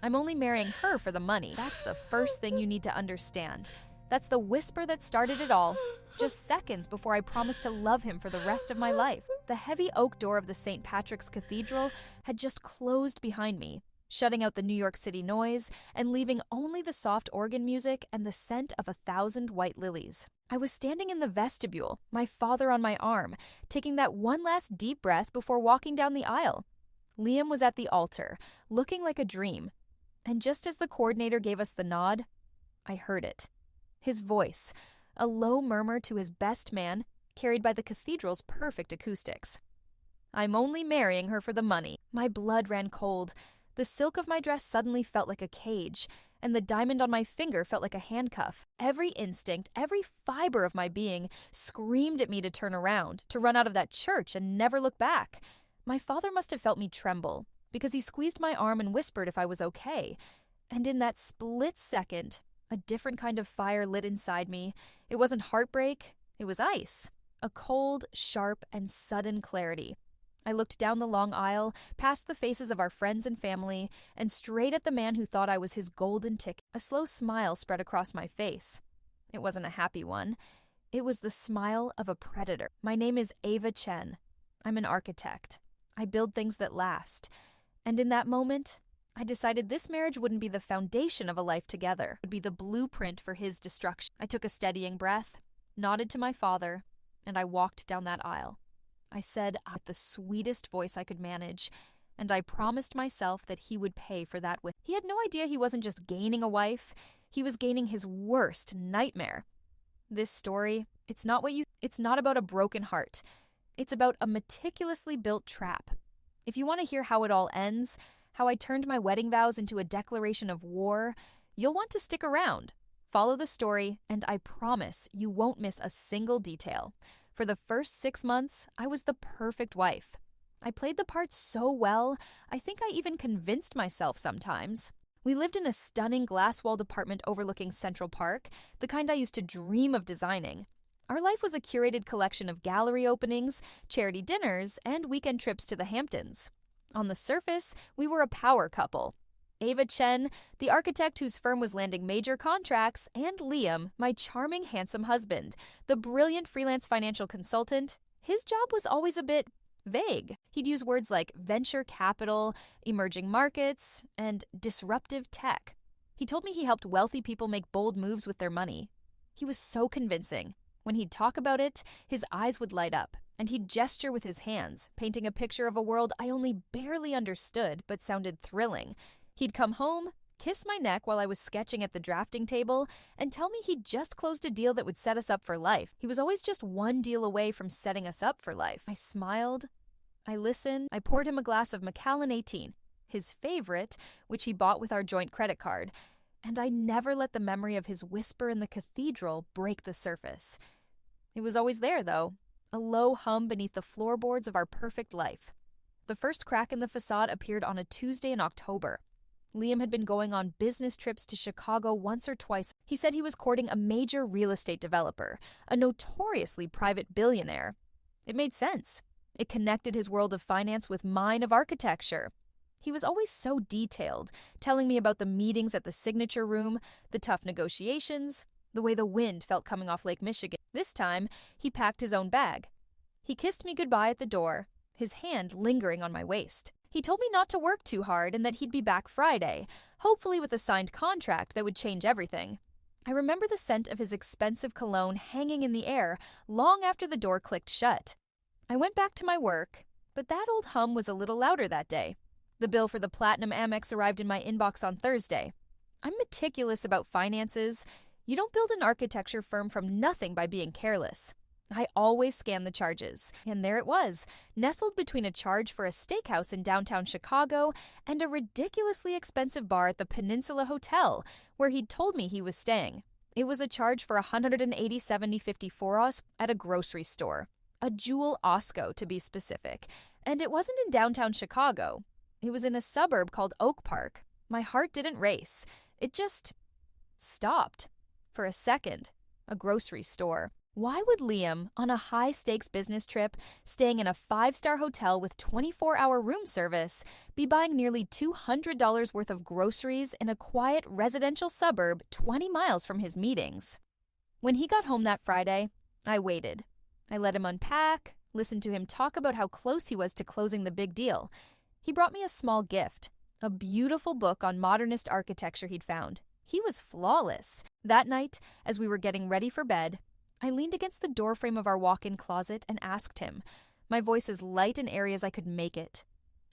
I'm only marrying her for the money. That's the first thing you need to understand. That's the whisper that started it all, just seconds before I promised to love him for the rest of my life. The heavy oak door of the St. Patrick's Cathedral had just closed behind me, shutting out the New York City noise and leaving only the soft organ music and the scent of 1,000 white lilies. I was standing in the vestibule, my father on my arm, taking that one last deep breath before walking down the aisle. Liam was at the altar, looking like a dream. And just as the coordinator gave us the nod, I heard it. His voice, a low murmur to his best man, carried by the cathedral's perfect acoustics. I'm only marrying her for the money. My blood ran cold. The silk of my dress suddenly felt like a cage, and the diamond on my finger felt like a handcuff. Every instinct, every fiber of my being screamed at me to turn around, to run out of that church and never look back. My father must have felt me tremble, because he squeezed my arm and whispered if I was okay. And in that split second, a different kind of fire lit inside me. It wasn't heartbreak, it was ice. A cold, sharp, and sudden clarity. I looked down the long aisle, past the faces of our friends and family, and straight at the man who thought I was his golden ticket. A slow smile spread across my face. It wasn't a happy one. It was the smile of a predator. My name is Ava Chen. I'm an architect. I build things that last. And in that moment, I decided this marriage wouldn't be the foundation of a life together. It would be the blueprint for his destruction. I took a steadying breath, nodded to my father, and I walked down that aisle. I said with the sweetest voice I could manage, and I promised myself that he would pay for that with. He had no idea he wasn't just gaining a wife, he was gaining his worst nightmare. This story, it's not about a broken heart. It's about a meticulously built trap. If you want to hear how it all ends, how I turned my wedding vows into a declaration of war, you'll want to stick around. Follow the story, and I promise you won't miss a single detail. For the first 6 months, I was the perfect wife. I played the part so well, I think I even convinced myself sometimes. We lived in a stunning glass-walled apartment overlooking Central Park, the kind I used to dream of designing. Our life was a curated collection of gallery openings, charity dinners, and weekend trips to the Hamptons. On the surface, we were a power couple. Ava Chen, the architect whose firm was landing major contracts, and Liam, my charming, handsome husband, the brilliant freelance financial consultant. His job was always a bit vague. He'd use words like venture capital, emerging markets, and disruptive tech. He told me he helped wealthy people make bold moves with their money. He was so convincing. When he'd talk about it, his eyes would light up, and he'd gesture with his hands, painting a picture of a world I only barely understood but sounded thrilling. He'd come home, kiss my neck while I was sketching at the drafting table, and tell me he'd just closed a deal that would set us up for life. He was always just one deal away from setting us up for life. I smiled. I listened. I poured him a glass of Macallan 18, his favorite, which he bought with our joint credit card. And I never let the memory of his whisper in the cathedral break the surface. It was always there, though, a low hum beneath the floorboards of our perfect life. The first crack in the facade appeared on a Tuesday in October. Liam had been going on business trips to Chicago once or twice. He said he was courting a major real estate developer, a notoriously private billionaire. It made sense. It connected his world of finance with mine of architecture. He was always so detailed, telling me about the meetings at the signature room, the tough negotiations, the way the wind felt coming off Lake Michigan. This time, he packed his own bag. He kissed me goodbye at the door, his hand lingering on my waist. He told me not to work too hard and that he'd be back Friday, hopefully with a signed contract that would change everything. I remember the scent of his expensive cologne hanging in the air long after the door clicked shut. I went back to my work, but that old hum was a little louder that day. The bill for the Platinum Amex arrived in my inbox on Thursday. I'm meticulous about finances. You don't build an architecture firm from nothing by being careless. I always scan the charges, and there it was, nestled between a charge for a steakhouse in downtown Chicago and a ridiculously expensive bar at the Peninsula Hotel, where he'd told me he was staying. It was a charge for 180.70 us at a grocery store, a Jewel Osco to be specific, and it wasn't in downtown Chicago. It was in a suburb called Oak Park. My heart didn't race. It just stopped. For a second. A grocery store. Why would Liam, on a high-stakes business trip, staying in a 5-star hotel with 24-hour room service, be buying nearly $200 worth of groceries in a quiet residential suburb 20 miles from his meetings? When he got home that Friday, I waited. I let him unpack, listened to him talk about how close he was to closing the big deal. He brought me a small gift, a beautiful book on modernist architecture he'd found. He was flawless. That night, as we were getting ready for bed, I leaned against the doorframe of our walk-in closet and asked him, my voice as light and airy as I could make it.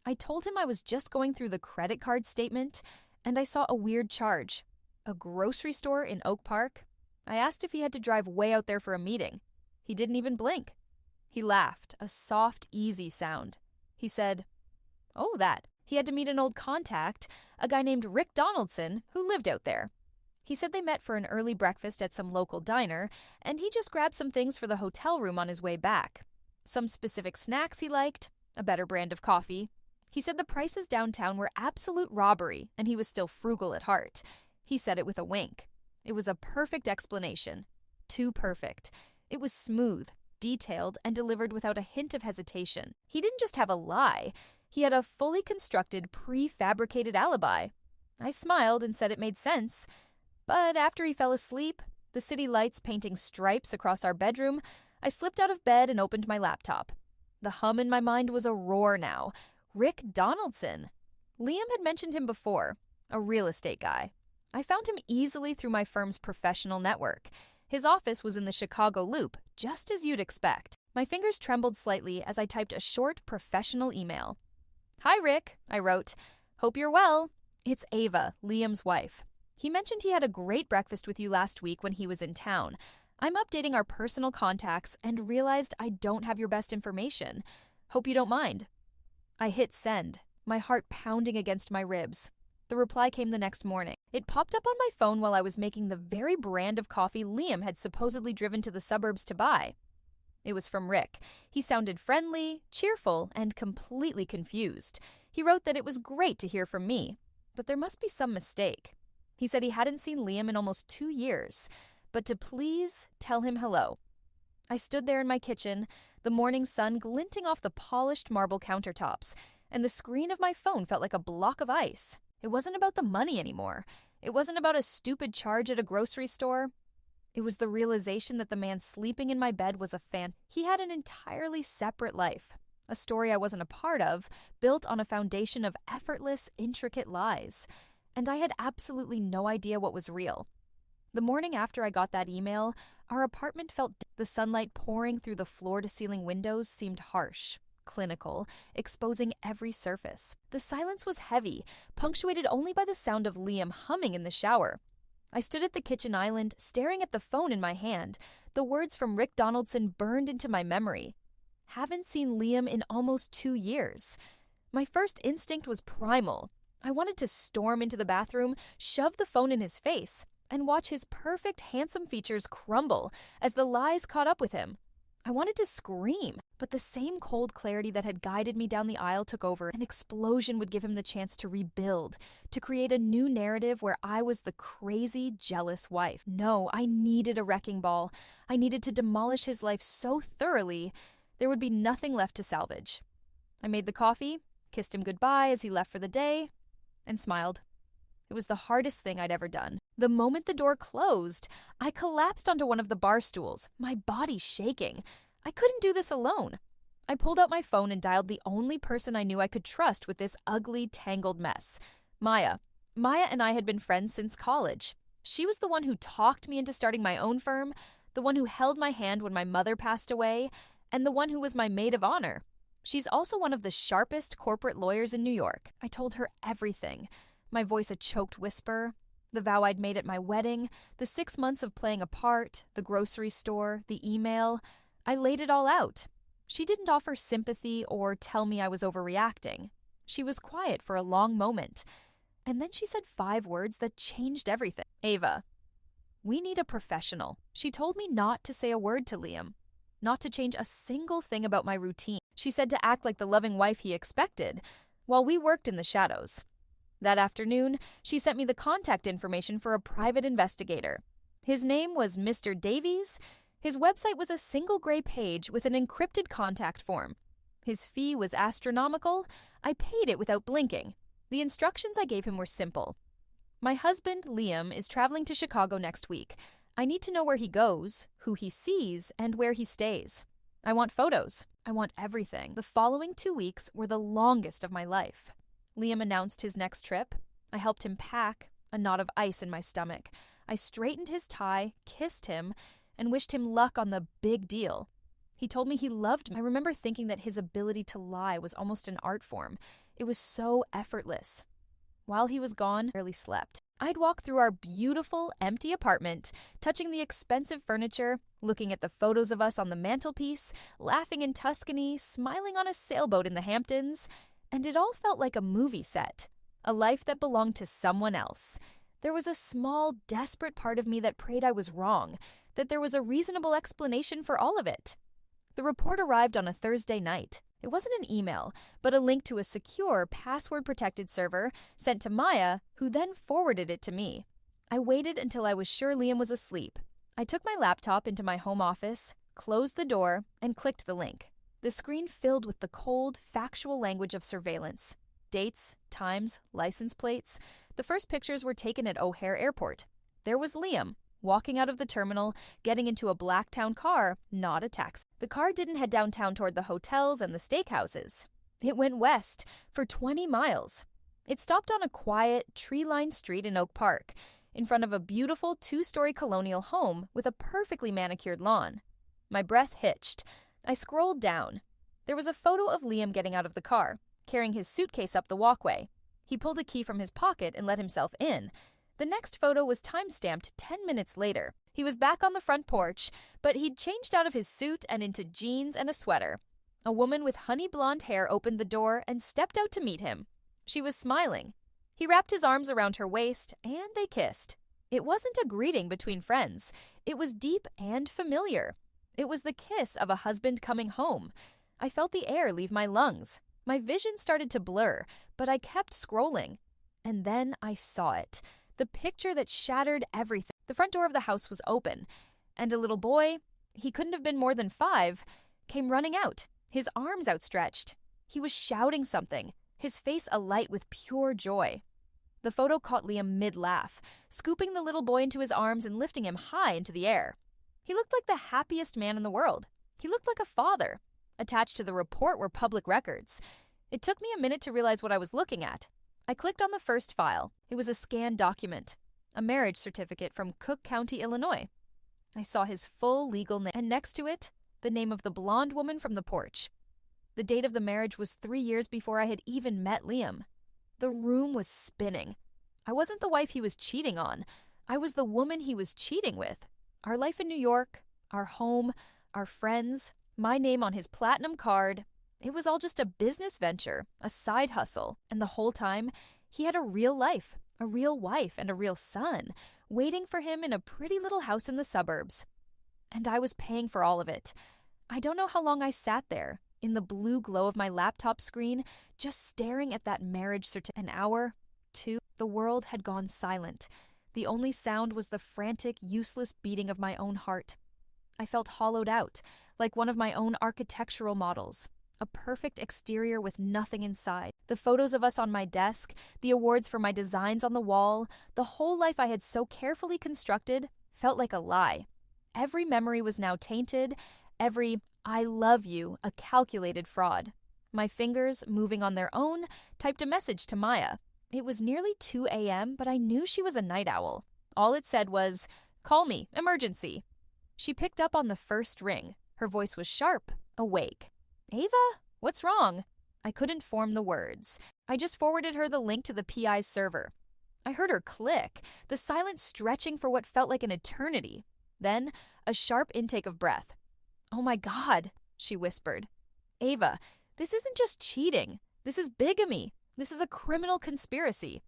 I told him I was just going through the credit card statement, and I saw a weird charge. A grocery store in Oak Park? I asked if he had to drive way out there for a meeting. He didn't even blink. He laughed, a soft, easy sound. He said, "Oh, that. He had to meet an old contact, a guy named Rick Donaldson, who lived out there. He said they met for an early breakfast at some local diner, and he just grabbed some things for the hotel room on his way back. Some specific snacks he liked, a better brand of coffee. He said the prices downtown were absolute robbery, and he was still frugal at heart. He said it with a wink. It was a perfect explanation. Too perfect. It was smooth, detailed, and delivered without a hint of hesitation. He didn't just have a lie. He had a fully constructed, prefabricated alibi. I smiled and said it made sense. But after he fell asleep, the city lights painting stripes across our bedroom, I slipped out of bed and opened my laptop. The hum in my mind was a roar now. Rick Donaldson. Liam had mentioned him before, a real estate guy. I found him easily through my firm's professional network. His office was in the Chicago Loop, just as you'd expect. My fingers trembled slightly as I typed a short, professional email. "Hi, Rick," I wrote. "Hope you're well. It's Ava, Liam's wife. He mentioned he had a great breakfast with you last week when he was in town. I'm updating our personal contacts and realized I don't have your best information. Hope you don't mind." I hit send, my heart pounding against my ribs. The reply came the next morning. It popped up on my phone while I was making the very brand of coffee Liam had supposedly driven to the suburbs to buy. It was from Rick. He sounded friendly, cheerful, and completely confused. He wrote that it was great to hear from me, but there must be some mistake. He said he hadn't seen Liam in almost 2 years, but to please tell him hello. I stood there in my kitchen, the morning sun glinting off the polished marble countertops, and the screen of my phone felt like a block of ice. It wasn't about the money anymore. It wasn't about a stupid charge at a grocery store. It was the realization that the man sleeping in my bed was a fan. He had an entirely separate life, a story I wasn't a part of, built on a foundation of effortless, intricate lies. And I had absolutely no idea what was real. The morning after I got that email, our apartment felt the sunlight pouring through the floor-to-ceiling windows seemed harsh, clinical, exposing every surface. The silence was heavy, punctuated only by the sound of Liam humming in the shower. I stood at the kitchen island, staring at the phone in my hand. The words from Rick Donaldson burned into my memory. Haven't seen Liam in almost 2 years. My first instinct was primal. I wanted to storm into the bathroom, shove the phone in his face, and watch his perfect, handsome features crumble as the lies caught up with him. I wanted to scream, but the same cold clarity that had guided me down the aisle took over. An explosion would give him the chance to rebuild, to create a new narrative where I was the crazy, jealous wife. No, I needed a wrecking ball. I needed to demolish his life so thoroughly, there would be nothing left to salvage. I made the coffee, kissed him goodbye as he left for the day, and smiled. It was the hardest thing I'd ever done. The moment the door closed, I collapsed onto one of the bar stools, my body shaking. I couldn't do this alone. I pulled out my phone and dialed the only person I knew I could trust with this ugly, tangled mess. Maya. Maya and I had been friends since college. She was the one who talked me into starting my own firm, the one who held my hand when my mother passed away, and the one who was my maid of honor. She's also one of the sharpest corporate lawyers in New York. I told her everything. My voice a choked whisper, the vow I'd made at my wedding, the 6 months of playing a part, the grocery store, the email. I laid it all out. She didn't offer sympathy or tell me I was overreacting. She was quiet for a long moment. And then she said 5 words that changed everything. "Ava, we need a professional." She told me not to say a word to Liam, not to change a single thing about my routine. She said to act like the loving wife he expected, while we worked in the shadows. That afternoon, she sent me the contact information for a private investigator. His name was Mr. Davies. His website was a single gray page with an encrypted contact form. His fee was astronomical. I paid it without blinking. The instructions I gave him were simple. My husband, Liam, is traveling to Chicago next week. I need to know where he goes, who he sees, and where he stays. I want photos. I want everything. The following 2 weeks were the longest of my life. Liam announced his next trip. I helped him pack, a knot of ice in my stomach. I straightened his tie, kissed him, and wished him luck on the big deal. He told me he loved me. I remember thinking that his ability to lie was almost an art form. It was so effortless. While he was gone, I barely slept. I'd walk through our beautiful, empty apartment, touching the expensive furniture, looking at the photos of us on the mantelpiece, laughing in Tuscany, smiling on a sailboat in the Hamptons, and it all felt like a movie set, a life that belonged to someone else. There was a small, desperate part of me that prayed I was wrong, that there was a reasonable explanation for all of it. The report arrived on a Thursday night. It wasn't an email, but a link to a secure, password-protected server sent to Maya, who then forwarded it to me. I waited until I was sure Liam was asleep. I took my laptop into my home office, closed the door, and clicked the link. The screen filled with the cold, factual language of surveillance. Dates, times, license plates. The first pictures were taken at O'Hare Airport. There was Liam, walking out of the terminal, getting into a Blacktown car, not a taxi. The car didn't head downtown toward the hotels and the steakhouses. It went west for 20 miles. It stopped on a quiet, tree-lined street in Oak Park, in front of a beautiful 2-story colonial home with a perfectly manicured lawn. My breath hitched. I scrolled down. There was a photo of Liam getting out of the car, carrying his suitcase up the walkway. He pulled a key from his pocket and let himself in. The next photo was time-stamped 10 minutes later. He was back on the front porch, but he'd changed out of his suit and into jeans and a sweater. A woman with honey blonde hair opened the door and stepped out to meet him. She was smiling. He wrapped his arms around her waist, and they kissed. It wasn't a greeting between friends. It was deep and familiar. It was the kiss of a husband coming home. I felt the air leave my lungs. My vision started to blur, but I kept scrolling. And then I saw it. The picture that shattered everything. The front door of the house was open, and a little boy, he couldn't have been more than 5, came running out, his arms outstretched. He was shouting something, his face alight with pure joy. The photo caught Liam mid-laugh, scooping the little boy into his arms and lifting him high into the air. He looked like the happiest man in the world. He looked like a father. Attached to the report were public records. It took me a minute to realize what I was looking at. I clicked on the first file. It was a scanned document, a marriage certificate from Cook County, Illinois. I saw his full legal name, and next to it, the name of the blonde woman from the porch. The date of the marriage was 3 years before I had even met Liam. The room was spinning. I wasn't the wife he was cheating on. I was the woman he was cheating with. Our life in New York, our home, our friends, my name on his platinum card. It was all just a business venture, a side hustle, and the whole time, he had a real life, a real wife, and a real son, waiting for him in a pretty little house in the suburbs. And I was paying for all of it. I don't know how long I sat there, in the blue glow of my laptop screen, just staring at that marriage certificate. An hour, 2, the world had gone silent. The only sound was the frantic, useless beating of my own heart. I felt hollowed out, like one of my own architectural models. A perfect exterior with nothing inside. The photos of us on my desk, the awards for my designs on the wall, the whole life I had so carefully constructed felt like a lie. Every memory was now tainted, every "I love you" a calculated fraud. My fingers, moving on their own, typed a message to Maya. It was nearly 2 a.m., but I knew she was a night owl. All it said was, "Call me, emergency." She picked up on the first ring. Her voice was sharp, awake. "Ava, what's wrong?" I couldn't form the words. I just forwarded her the link to the PI's server. I heard her click, the silence stretching for what felt like an eternity. Then, a sharp intake of breath. "Oh my God," she whispered. "Ava, this isn't just cheating. This is bigamy. This is a criminal conspiracy."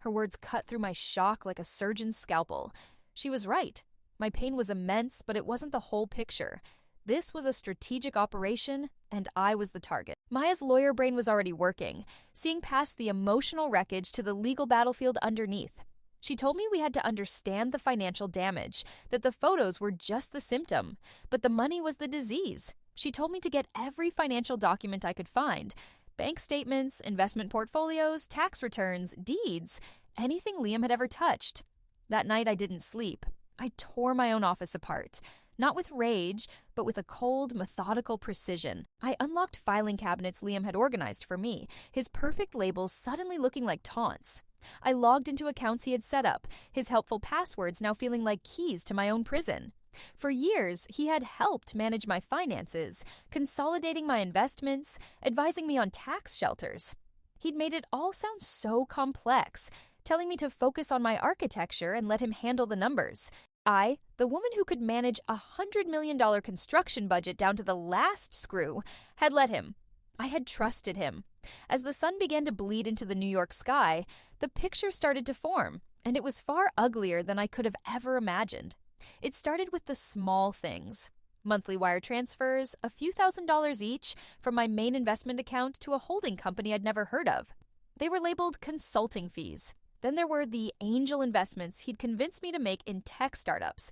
Her words cut through my shock like a surgeon's scalpel. She was right. My pain was immense, but it wasn't the whole picture. This was a strategic operation, and I was the target. Maya's lawyer brain was already working, seeing past the emotional wreckage to the legal battlefield underneath. She told me we had to understand the financial damage, that the photos were just the symptom, but the money was the disease. She told me to get every financial document I could find: bank statements, investment portfolios, tax returns, deeds, anything Liam had ever touched. That night I didn't sleep. I tore my own office apart. Not with rage, but with a cold, methodical precision. I unlocked filing cabinets Liam had organized for me, his perfect labels suddenly looking like taunts. I logged into accounts he had set up, his helpful passwords now feeling like keys to my own prison. For years, he had helped manage my finances, consolidating my investments, advising me on tax shelters. He'd made it all sound so complex, telling me to focus on my architecture and let him handle the numbers. I, the woman who could manage $100 million construction budget down to the last screw, had let him. I had trusted him. As the sun began to bleed into the New York sky, the picture started to form, and it was far uglier than I could have ever imagined. It started with the small things: monthly wire transfers, a few $1,000s each, from my main investment account to a holding company I'd never heard of. They were labeled consulting fees. Then there were the angel investments he'd convinced me to make in tech startups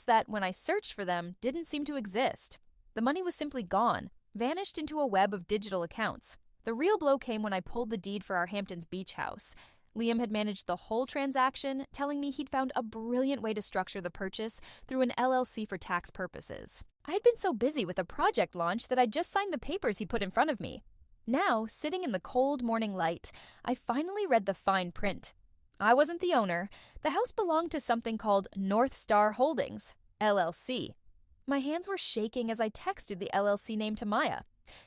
that, when I searched for them, didn't seem to exist. The money was simply gone, vanished into a web of digital accounts. The real blow came when I pulled the deed for our Hamptons beach house. Liam had managed the whole transaction, telling me he'd found a brilliant way to structure the purchase through an LLC for tax purposes. I had been so busy with a project launch that I'd just signed the papers he put in front of me. Now, sitting in the cold morning light, I finally read the fine print. I wasn't the owner. The house belonged to something called North Star Holdings, LLC. My hands were shaking as I texted the LLC name to Maya.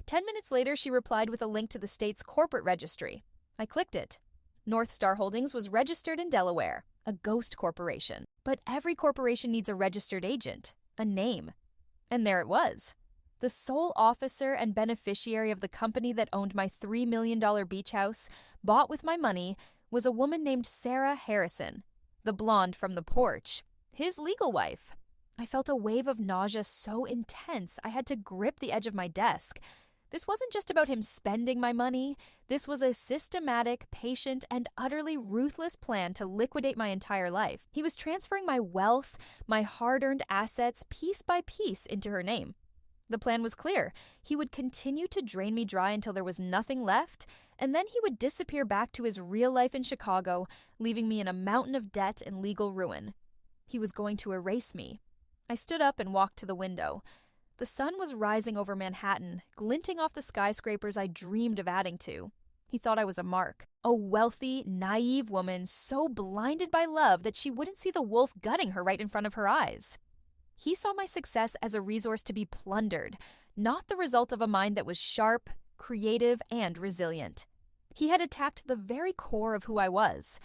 10 minutes later, she replied with a link to the state's corporate registry. I clicked it. North Star Holdings was registered in Delaware, a ghost corporation. But every corporation needs a registered agent, a name. And there it was. The sole officer and beneficiary of the company that owned my $3 million beach house, bought with my money, was a woman named Sarah Harrison, the blonde from the porch, his legal wife. I felt a wave of nausea so intense I had to grip the edge of my desk. This wasn't just about him spending my money. This was a systematic, patient, and utterly ruthless plan to liquidate my entire life. He was transferring my wealth, my hard-earned assets, piece by piece into her name. The plan was clear. He would continue to drain me dry until there was nothing left, and then he would disappear back to his real life in Chicago, leaving me in a mountain of debt and legal ruin. He was going to erase me. I stood up and walked to the window. The sun was rising over Manhattan, glinting off the skyscrapers I dreamed of adding to. He thought I was a mark, a wealthy, naive woman so blinded by love that she wouldn't see the wolf gutting her right in front of her eyes. He saw my success as a resource to be plundered, not the result of a mind that was sharp, creative, and resilient. He had attacked the very core of who I was.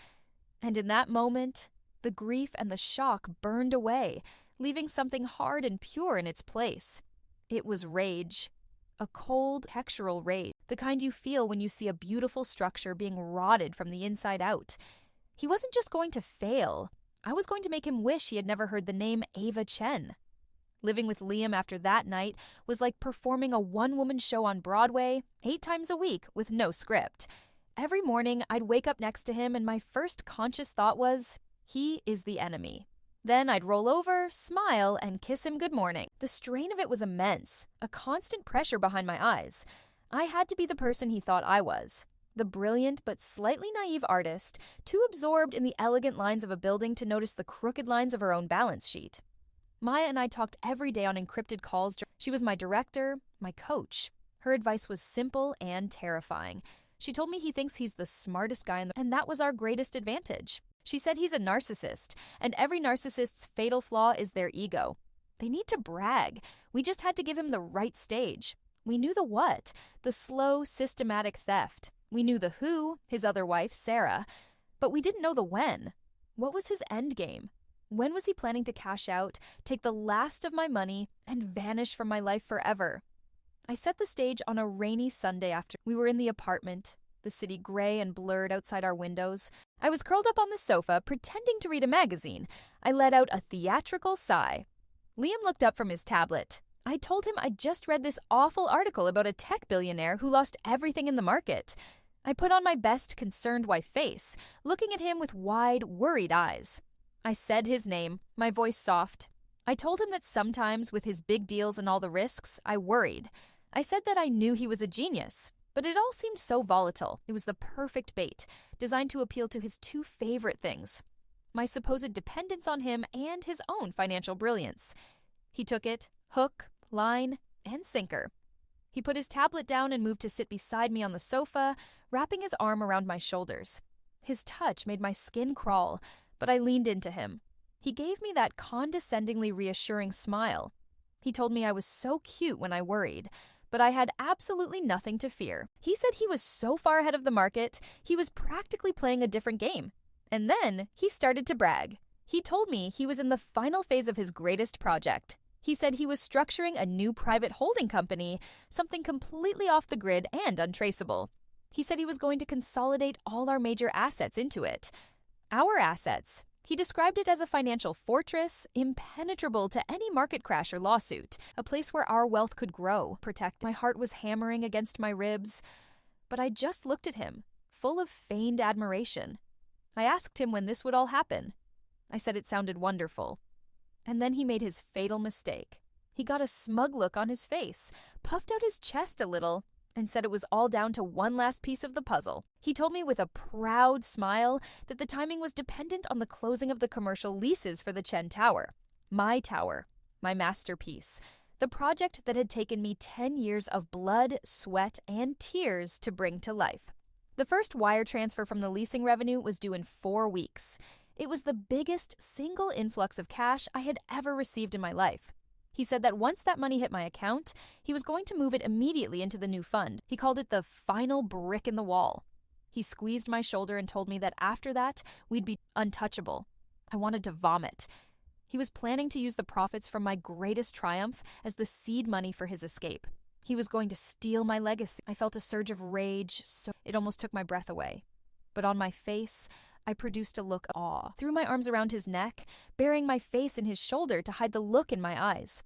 And in that moment, the grief and the shock burned away, leaving something hard and pure in its place. It was rage. A cold, textural rage, the kind you feel when you see a beautiful structure being rotted from the inside out. He wasn't just going to fail. I was going to make him wish he had never heard the name Ava Chen. Living with Liam after that night was like performing a one-woman show on Broadway 8 times a week with no script. Every morning, I'd wake up next to him and my first conscious thought was, he is the enemy. Then I'd roll over, smile, and kiss him good morning. The strain of it was immense, a constant pressure behind my eyes. I had to be the person he thought I was. The brilliant but slightly naive artist, too absorbed in the elegant lines of a building to notice the crooked lines of her own balance sheet. Maya and I talked every day on encrypted calls. She was my director, my coach. Her advice was simple and terrifying. She told me he thinks he's the smartest guy and that was our greatest advantage. She said he's a narcissist, and every narcissist's fatal flaw is their ego. They need to brag. We just had to give him the right stage. We knew the what, the slow, systematic theft. We knew the who, his other wife, Sarah, but we didn't know the when. What was his end game? When was he planning to cash out, take the last of my money, and vanish from my life forever? I set the stage on a rainy Sunday after we were in the apartment, the city gray and blurred outside our windows. I was curled up on the sofa, pretending to read a magazine. I let out a theatrical sigh. Liam looked up from his tablet. I told him I'd just read this awful article about a tech billionaire who lost everything in the market. I put on my best concerned wife face, looking at him with wide, worried eyes. I said his name, my voice soft. I told him that sometimes, with his big deals and all the risks, I worried. I said that I knew he was a genius, but it all seemed so volatile. It was the perfect bait, designed to appeal to his two favorite things: my supposed dependence on him and his own financial brilliance. He took it, hook, line, and sinker. He put his tablet down and moved to sit beside me on the sofa, wrapping his arm around my shoulders. His touch made my skin crawl, but I leaned into him. He gave me that condescendingly reassuring smile. He told me I was so cute when I worried, but I had absolutely nothing to fear. He said he was so far ahead of the market, he was practically playing a different game. And then he started to brag. He told me he was in the final phase of his greatest project. He said he was structuring a new private holding company, something completely off the grid and untraceable. He said he was going to consolidate all our major assets into it. Our assets. He described it as a financial fortress, impenetrable to any market crash or lawsuit, a place where our wealth could grow, protect. My heart was hammering against my ribs, but I just looked at him, full of feigned admiration. I asked him when this would all happen. I said it sounded wonderful. And then he made his fatal mistake. He got a smug look on his face, puffed out his chest a little, and said it was all down to one last piece of the puzzle. He told me with a proud smile that the timing was dependent on the closing of the commercial leases for the Chen Tower, my masterpiece, the project that had taken me 10 years of blood, sweat, and tears to bring to life. The first wire transfer from the leasing revenue was due in 4 weeks. It was the biggest single influx of cash I had ever received in my life. He said that once that money hit my account, he was going to move it immediately into the new fund. He called it the final brick in the wall. He squeezed my shoulder and told me that after that, we'd be untouchable. I wanted to vomit. He was planning to use the profits from my greatest triumph as the seed money for his escape. He was going to steal my legacy. I felt a surge of rage, so it almost took my breath away. But on my face, I produced a look of awe, threw my arms around his neck, burying my face in his shoulder to hide the look in my eyes.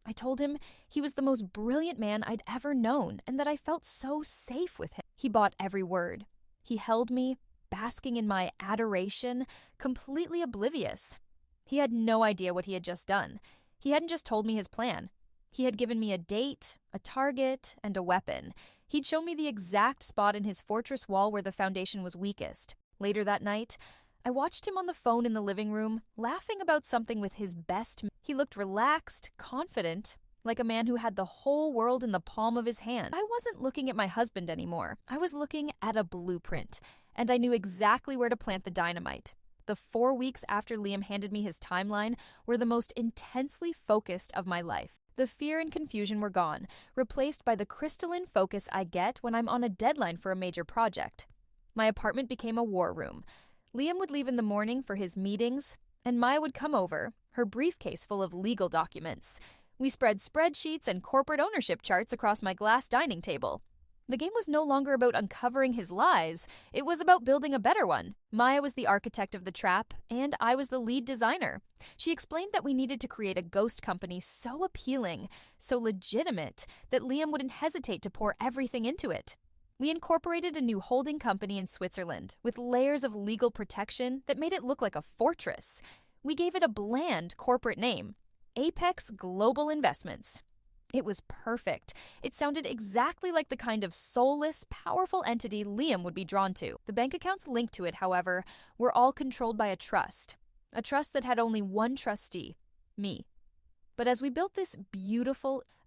I told him he was the most brilliant man I'd ever known and that I felt so safe with him. He bought every word. He held me, basking in my adoration, completely oblivious. He had no idea what he had just done. He hadn't just told me his plan. He had given me a date, a target, and a weapon. He'd shown me the exact spot in his fortress wall where the foundation was weakest. Later that night, I watched him on the phone in the living room, laughing about something with his best. He looked relaxed, confident, like a man who had the whole world in the palm of his hand. I wasn't looking at my husband anymore. I was looking at a blueprint, and I knew exactly where to plant the dynamite. The 4 weeks after Liam handed me his timeline were the most intensely focused of my life. The fear and confusion were gone, replaced by the crystalline focus I get when I'm on a deadline for a major project. My apartment became a war room. Liam would leave in the morning for his meetings, and Maya would come over, her briefcase full of legal documents. We spread spreadsheets and corporate ownership charts across my glass dining table. The game was no longer about uncovering his lies, it was about building a better one. Maya was the architect of the trap, and I was the lead designer. She explained that we needed to create a ghost company so appealing, so legitimate, that Liam wouldn't hesitate to pour everything into it. We incorporated a new holding company in Switzerland with layers of legal protection that made it look like a fortress. We gave it a bland corporate name, Apex Global Investments. It was perfect. It sounded exactly like the kind of soulless, powerful entity Liam would be drawn to. The bank accounts linked to it, however, were all controlled by a trust that had only one trustee, me. But as we built this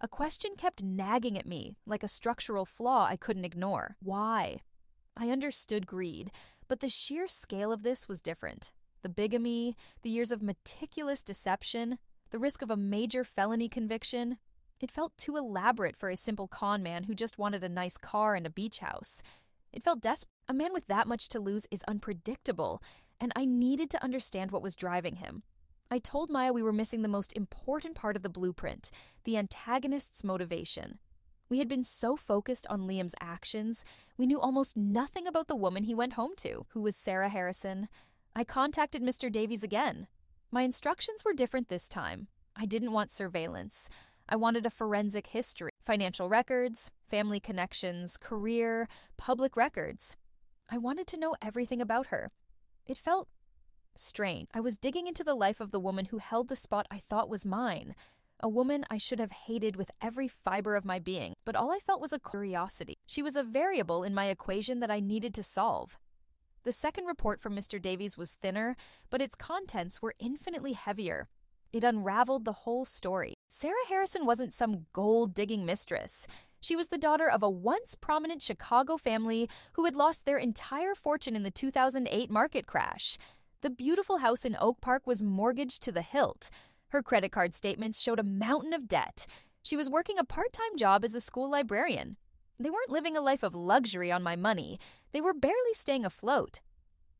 a question kept nagging at me like a structural flaw I couldn't ignore. Why? I understood greed, but the sheer scale of this was different. The bigamy, the years of meticulous deception, the risk of a major felony conviction. It felt too elaborate for a simple con man who just wanted a nice car and a beach house. It felt desperate. A man with that much to lose is unpredictable, and I needed to understand what was driving him. I told Maya we were missing the most important part of the blueprint, the antagonist's motivation. We had been so focused on Liam's actions, we knew almost nothing about the woman he went home to, who was Sarah Harrison. I contacted Mr. Davies again. My instructions were different this time. I didn't want surveillance. I wanted a forensic history. Financial records, family connections, career, public records. I wanted to know everything about her. It felt strange. I was digging into the life of the woman who held the spot I thought was mine. A woman I should have hated with every fiber of my being, but all I felt was a curiosity. She was a variable in my equation that I needed to solve. The second report from Mr. Davies was thinner, but its contents were infinitely heavier. It unraveled the whole story. Sarah Harrison wasn't some gold-digging mistress. She was the daughter of a once prominent Chicago family who had lost their entire fortune in the 2008 market crash. The beautiful house in Oak Park was mortgaged to the hilt. Her credit card statements showed a mountain of debt. She was working a part-time job as a school librarian. They weren't living a life of luxury on my money. They were barely staying afloat.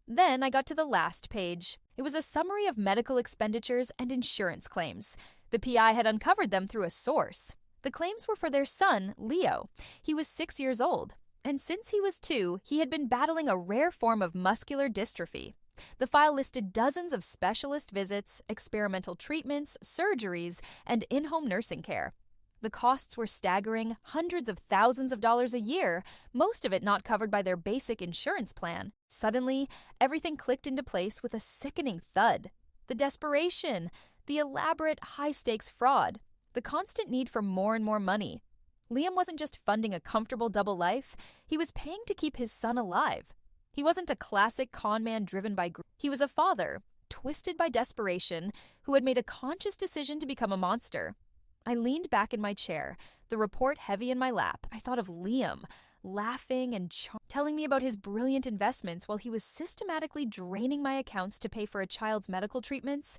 Then I got to the last page. It was a summary of medical expenditures and insurance claims. The PI had uncovered them through a source. The claims were for their son, Leo. He was 6 years old, and since he was 2, he had been battling a rare form of muscular dystrophy. The file listed dozens of specialist visits, experimental treatments, surgeries, and in-home nursing care. The costs were staggering, hundreds of thousands of dollars a year, most of it not covered by their basic insurance plan. Suddenly, everything clicked into place with a sickening thud. The desperation, the elaborate, high-stakes fraud, the constant need for more and more money. Liam wasn't just funding a comfortable double life, he was paying to keep his son alive. He wasn't a classic con man driven by greed. He was a father, twisted by desperation, who had made a conscious decision to become a monster. I leaned back in my chair, the report heavy in my lap. I thought of Liam, laughing and telling me about his brilliant investments while he was systematically draining my accounts to pay for a child's medical treatments.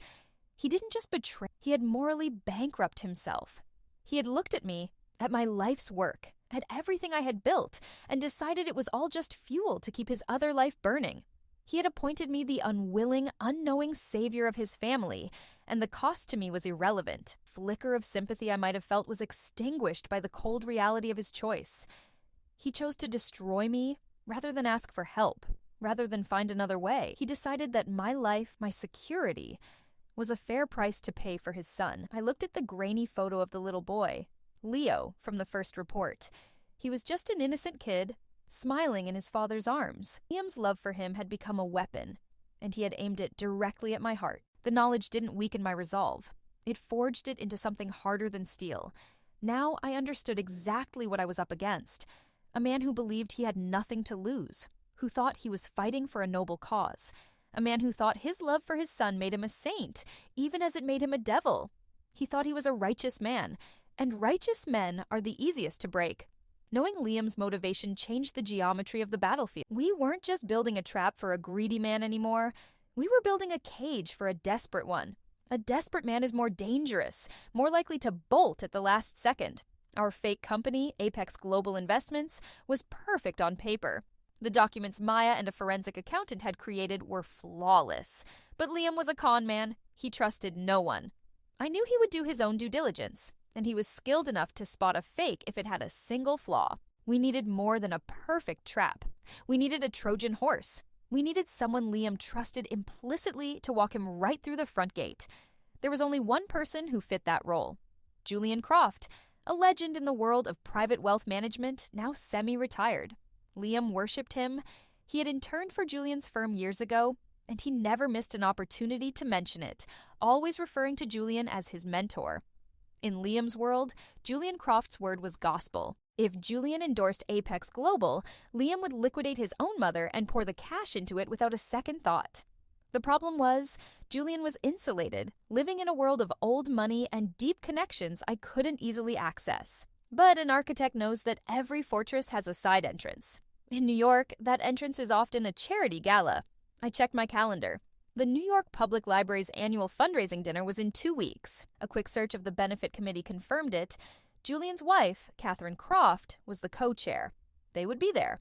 He didn't just betray, he had morally bankrupted himself. He had looked at me, at my life's work, at everything I had built, and decided it was all just fuel to keep his other life burning. He had appointed me the unwilling, unknowing savior of his family, and the cost to me was irrelevant. Flicker of sympathy I might have felt was extinguished by the cold reality of his choice. He chose to destroy me rather than ask for help, rather than find another way. He decided that my life, my security, was a fair price to pay for his son. I looked at the grainy photo of the little boy, Leo, from the first report. He was just an innocent kid, smiling in his father's arms. Liam's love for him had become a weapon, and he had aimed it directly at my heart. The knowledge didn't weaken my resolve. It forged it into something harder than steel. Now I understood exactly what I was up against. A man who believed he had nothing to lose, who thought he was fighting for a noble cause. A man who thought his love for his son made him a saint, even as it made him a devil. He thought he was a righteous man, and righteous men are the easiest to break. Knowing Liam's motivation changed the geometry of the battlefield. We weren't just building a trap for a greedy man anymore. We were building a cage for a desperate one. A desperate man is more dangerous, more likely to bolt at the last second. Our fake company, Apex Global Investments, was perfect on paper. The documents Maya and a forensic accountant had created were flawless. But Liam was a con man. He trusted no one. I knew he would do his own due diligence, and he was skilled enough to spot a fake if it had a single flaw. We needed more than a perfect trap. We needed a Trojan horse. We needed someone Liam trusted implicitly to walk him right through the front gate. There was only one person who fit that role: Julian Croft, a legend in the world of private wealth management, now semi-retired. Liam worshipped him. He had interned for Julian's firm years ago, and he never missed an opportunity to mention it, always referring to Julian as his mentor. In Liam's world, Julian Croft's word was gospel. If Julian endorsed Apex Global, Liam would liquidate his own mother and pour the cash into it without a second thought. The problem was, Julian was insulated, living in a world of old money and deep connections I couldn't easily access. But an architect knows that every fortress has a side entrance. In New York, that entrance is often a charity gala. I checked my calendar. The New York Public Library's annual fundraising dinner was in 2 weeks. A quick search of the benefit committee confirmed it. Julian's wife, Catherine Croft, was the co-chair. They would be there.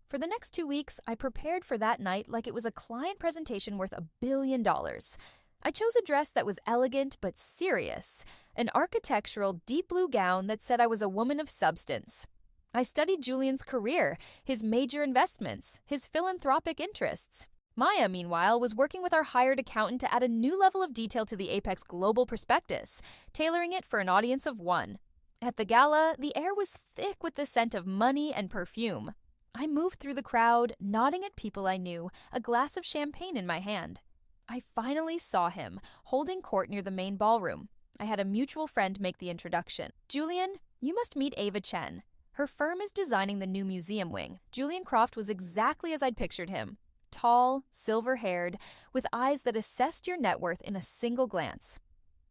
For the next 2 weeks, I prepared for that night like it was a client presentation worth $1 billion. I chose a dress that was elegant but serious, an architectural deep blue gown that said I was a woman of substance. I studied Julian's career, his major investments, his philanthropic interests. Maya, meanwhile, was working with our hired accountant to add a new level of detail to the Apex Global prospectus, tailoring it for an audience of one. At the gala, the air was thick with the scent of money and perfume. I moved through the crowd, nodding at people I knew, a glass of champagne in my hand. I finally saw him, holding court near the main ballroom. I had a mutual friend make the introduction. "Julian, you must meet Ava Chen. Her firm is designing the new museum wing." Julian Croft was exactly as I'd pictured him. Tall, silver-haired, with eyes that assessed your net worth in a single glance.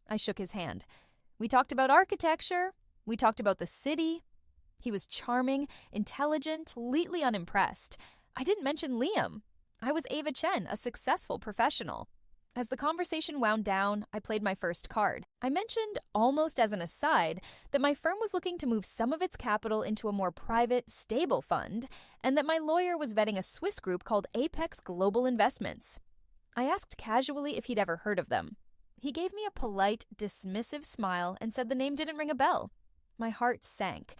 I shook his hand. We talked about architecture. We talked about the city. He was charming, intelligent, completely unimpressed. I didn't mention Liam. I was Ava Chen, a successful professional. As the conversation wound down, I played my first card. I mentioned, almost as an aside, that my firm was looking to move some of its capital into a more private, stable fund, and that my lawyer was vetting a Swiss group called Apex Global Investments. I asked casually if he'd ever heard of them. He gave me a polite, dismissive smile and said the name didn't ring a bell. My heart sank.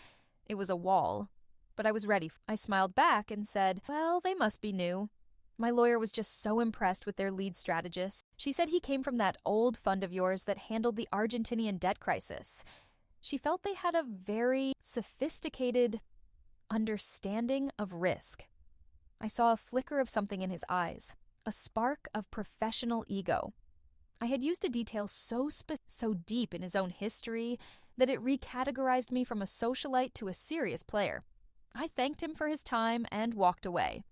It was a wall. But I was ready. I smiled back and said, "Well, they must be new." My lawyer was just so impressed with their lead strategist. She said he came from that old fund of yours that handled the Argentinian debt crisis. She felt they had a very sophisticated understanding of risk. I saw a flicker of something in his eyes, a spark of professional ego. I had used a detail so deep in his own history that it recategorized me from a socialite to a serious player. I thanked him for his time and walked away.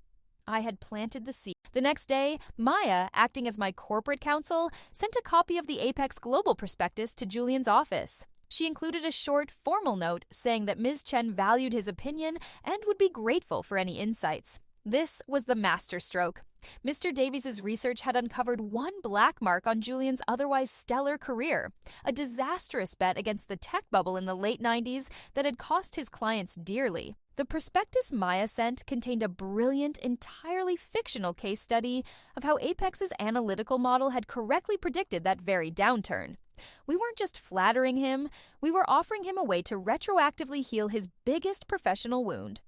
I had planted the seed. The next day, Maya, acting as my corporate counsel, sent a copy of the Apex Global prospectus to Julian's office. She included a short, formal note saying that Ms. Chen valued his opinion and would be grateful for any insights. This was the masterstroke. Mr. Davies' research had uncovered one black mark on Julian's otherwise stellar career, a disastrous bet against the tech bubble in the late 90s that had cost his clients dearly. The prospectus Maya sent contained a brilliant, entirely fictional case study of how Apex's analytical model had correctly predicted that very downturn. We weren't just flattering him, we were offering him a way to retroactively heal his biggest professional wound.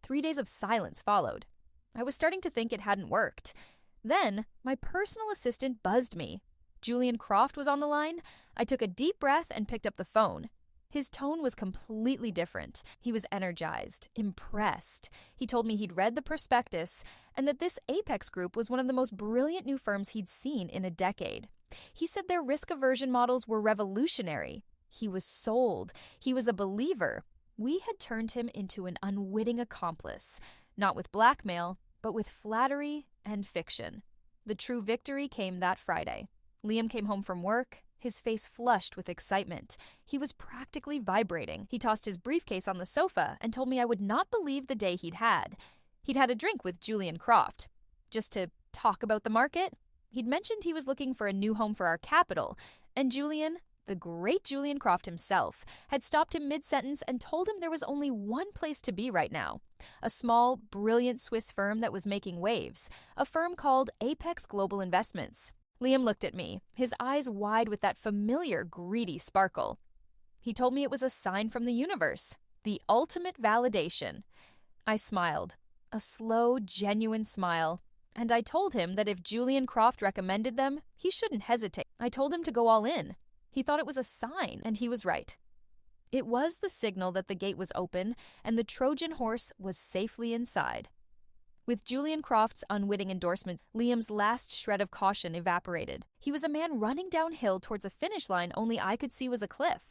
3 days of silence followed. I was starting to think it hadn't worked. Then, my personal assistant buzzed me. Julian Croft was on the line. I took a deep breath and picked up the phone. His tone was completely different. He was energized, impressed. He told me he'd read the prospectus and that this Apex Group was one of the most brilliant new firms he'd seen in a decade. He said their risk aversion models were revolutionary. He was sold. He was a believer. We had turned him into an unwitting accomplice, not with blackmail, but with flattery and fiction. The true victory came that Friday. Liam came home from work, his face flushed with excitement. He was practically vibrating. He tossed his briefcase on the sofa and told me I would not believe the day he'd had. He'd had a drink with Julian Croft. Just to talk about the market? He'd mentioned he was looking for a new home for our capital, and Julian, the great Julian Croft himself, had stopped him mid-sentence and told him there was only one place to be right now. A small, brilliant Swiss firm that was making waves. A firm called Apex Global Investments. Liam looked at me, his eyes wide with that familiar, greedy sparkle. He told me it was a sign from the universe. The ultimate validation. I smiled. A slow, genuine smile. And I told him that if Julian Croft recommended them, he shouldn't hesitate. I told him to go all in. He thought it was a sign, and he was right. It was the signal that the gate was open, and the Trojan horse was safely inside. With Julian Croft's unwitting endorsement, Liam's last shred of caution evaporated. He was a man running downhill towards a finish line only I could see was a cliff.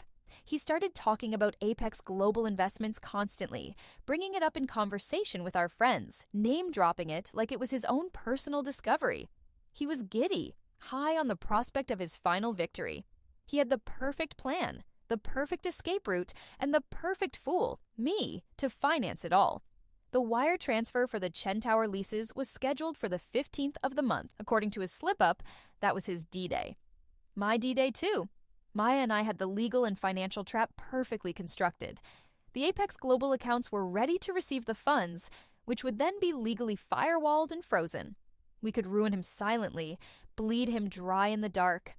He started talking about Apex Global Investments constantly, bringing it up in conversation with our friends, name-dropping it like it was his own personal discovery. He was giddy, high on the prospect of his final victory. He had the perfect plan, the perfect escape route, and the perfect fool, me, to finance it all. The wire transfer for the Chen Tower leases was scheduled for the 15th of the month. According to his slip-up, that was his D-Day. My D-Day, too. Maya and I had the legal and financial trap perfectly constructed. The Apex Global accounts were ready to receive the funds, which would then be legally firewalled and frozen. We could ruin him silently, bleed him dry in the dark.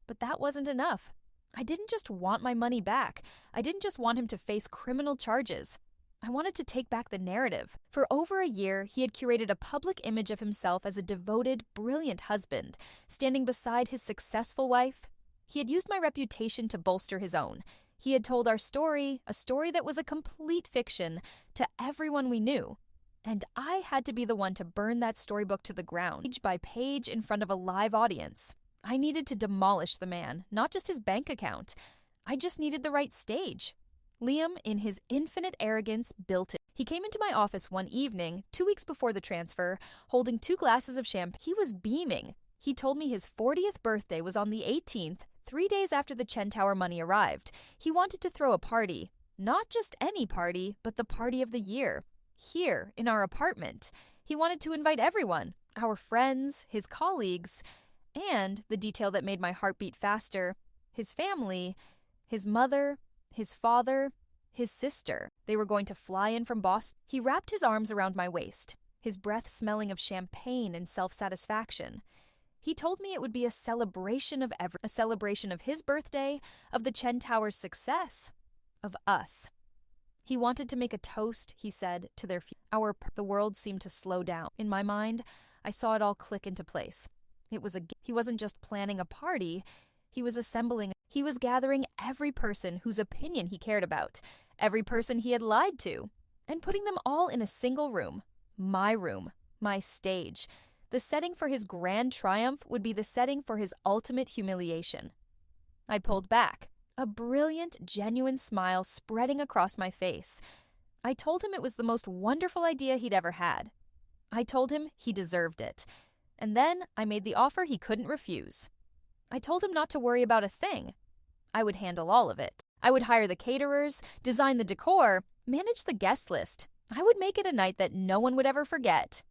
But that wasn't enough. I didn't just want my money back. I didn't just want him to face criminal charges. I wanted to take back the narrative. For over a year, he had curated a public image of himself as a devoted, brilliant husband, standing beside his successful wife. He had used my reputation to bolster his own. He had told our story, a story that was a complete fiction, to everyone we knew. And I had to be the one to burn that storybook to the ground, page by page in front of a live audience. I needed to demolish the man, not just his bank account. I just needed the right stage. Liam, in his infinite arrogance, built it. He came into my office one evening, 2 weeks before the transfer, holding 2 glasses of champagne. He was beaming. He told me his 40th birthday was on the 18th, 3 days after the Chen Tower money arrived. He wanted to throw a party. Not just any party, but the party of the year. Here, in our apartment. He wanted to invite everyone, our friends, his colleagues, and, the detail that made my heart beat faster, his family, his mother, his father, his sister. They were going to fly in from Boston. He wrapped his arms around my waist, his breath smelling of champagne and self-satisfaction. He told me it would be a celebration of a celebration of his birthday, of the Chen Tower's success, of us. He wanted to make a toast, he said, to their future. The world seemed to slow down. In my mind, I saw it all click into place. He wasn't just planning a party, he was gathering every person whose opinion he cared about, every person he had lied to, and putting them all in a single room, my stage. The setting for his grand triumph would be the setting for his ultimate humiliation. I pulled back, a brilliant, genuine smile spreading across my face. I told him it was the most wonderful idea he'd ever had. I told him he deserved it. And then I made the offer he couldn't refuse. I told him not to worry about a thing. I would handle all of it. I would hire the caterers, design the decor, manage the guest list. I would make it a night that no one would ever forget.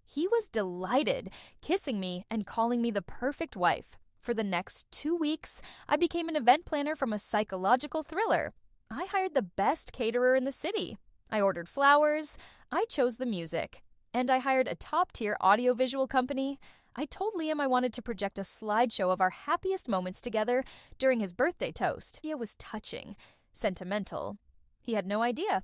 He was delighted, kissing me and calling me the perfect wife. For the next 2 weeks, I became an event planner from a psychological thriller. I hired the best caterer in the city. I ordered flowers. I chose the music. And I hired a top-tier audiovisual company. I told Liam I wanted to project a slideshow of our happiest moments together during his birthday toast. The idea was touching, sentimental. He had no idea.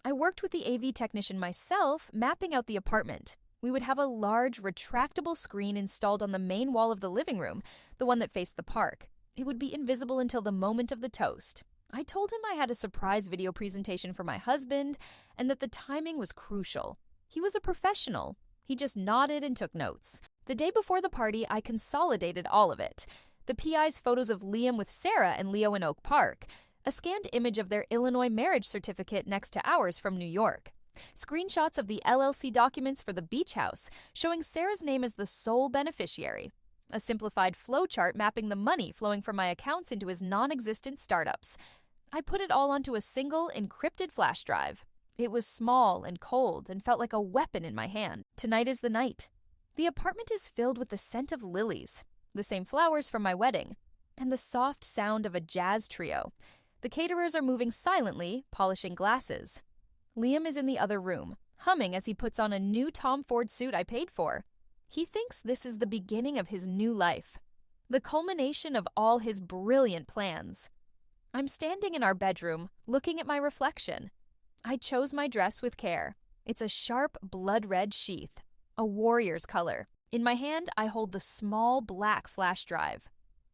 I worked with the AV technician myself, mapping out the apartment. We would have a large, retractable screen installed on the main wall of the living room, the one that faced the park. It would be invisible until the moment of the toast. I told him I had a surprise video presentation for my husband and that the timing was crucial. He was a professional. He just nodded and took notes. The day before the party, I consolidated all of it. The PI's photos of Liam with Sarah and Leo in Oak Park, a scanned image of their Illinois marriage certificate next to ours from New York, screenshots of the LLC documents for the beach house showing Sarah's name as the sole beneficiary, a simplified flowchart mapping the money flowing from my accounts into his non-existent startups. I put it all onto a single encrypted flash drive. It was small and cold and felt like a weapon in my hand. Tonight is the night. The apartment is filled with the scent of lilies, the same flowers from my wedding, and the soft sound of a jazz trio. The caterers are moving silently, polishing glasses. Liam is in the other room, humming as he puts on a new Tom Ford suit I paid for. He thinks this is the beginning of his new life, the culmination of all his brilliant plans. I'm standing in our bedroom, looking at my reflection. I chose my dress with care. It's a sharp, blood-red sheath, a warrior's color. In my hand, I hold the small, black flash drive.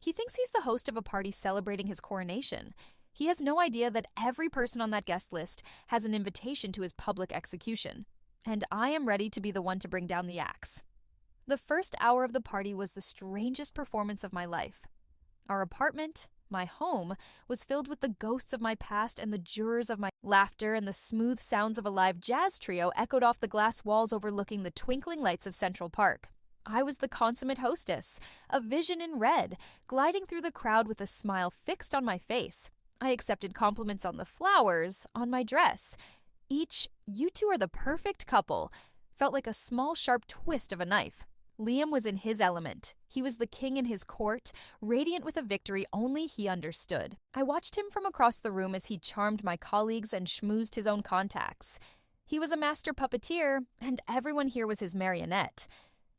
He thinks he's the host of a party celebrating his coronation. He has no idea that every person on that guest list has an invitation to his public execution. And I am ready to be the one to bring down the axe. The first hour of the party was the strangest performance of my life. Our apartment, my home, was filled with the ghosts of my past and the jurors of my laughter, and the smooth sounds of a live jazz trio echoed off the glass walls overlooking the twinkling lights of Central Park. I was the consummate hostess, a vision in red, gliding through the crowd with a smile fixed on my face. I accepted compliments on the flowers, on my dress. Each, "You two are the perfect couple," felt like a small, sharp twist of a knife. Liam was in his element. He was the king in his court, radiant with a victory only he understood. I watched him from across the room as he charmed my colleagues and schmoozed his own contacts. He was a master puppeteer, and everyone here was his marionette.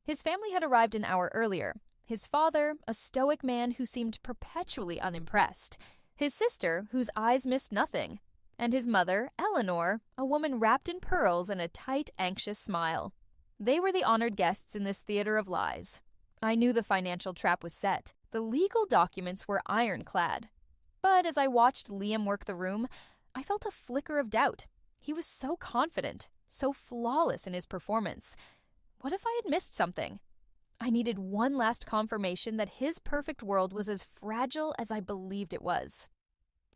His family had arrived an hour earlier. His father, a stoic man who seemed perpetually unimpressed. His sister, whose eyes missed nothing. And his mother, Eleanor, a woman wrapped in pearls and a tight, anxious smile. They were the honored guests in this theater of lies. I knew the financial trap was set. The legal documents were ironclad. But as I watched Liam work the room, I felt a flicker of doubt. He was so confident, so flawless in his performance. What if I had missed something? I needed one last confirmation that his perfect world was as fragile as I believed it was.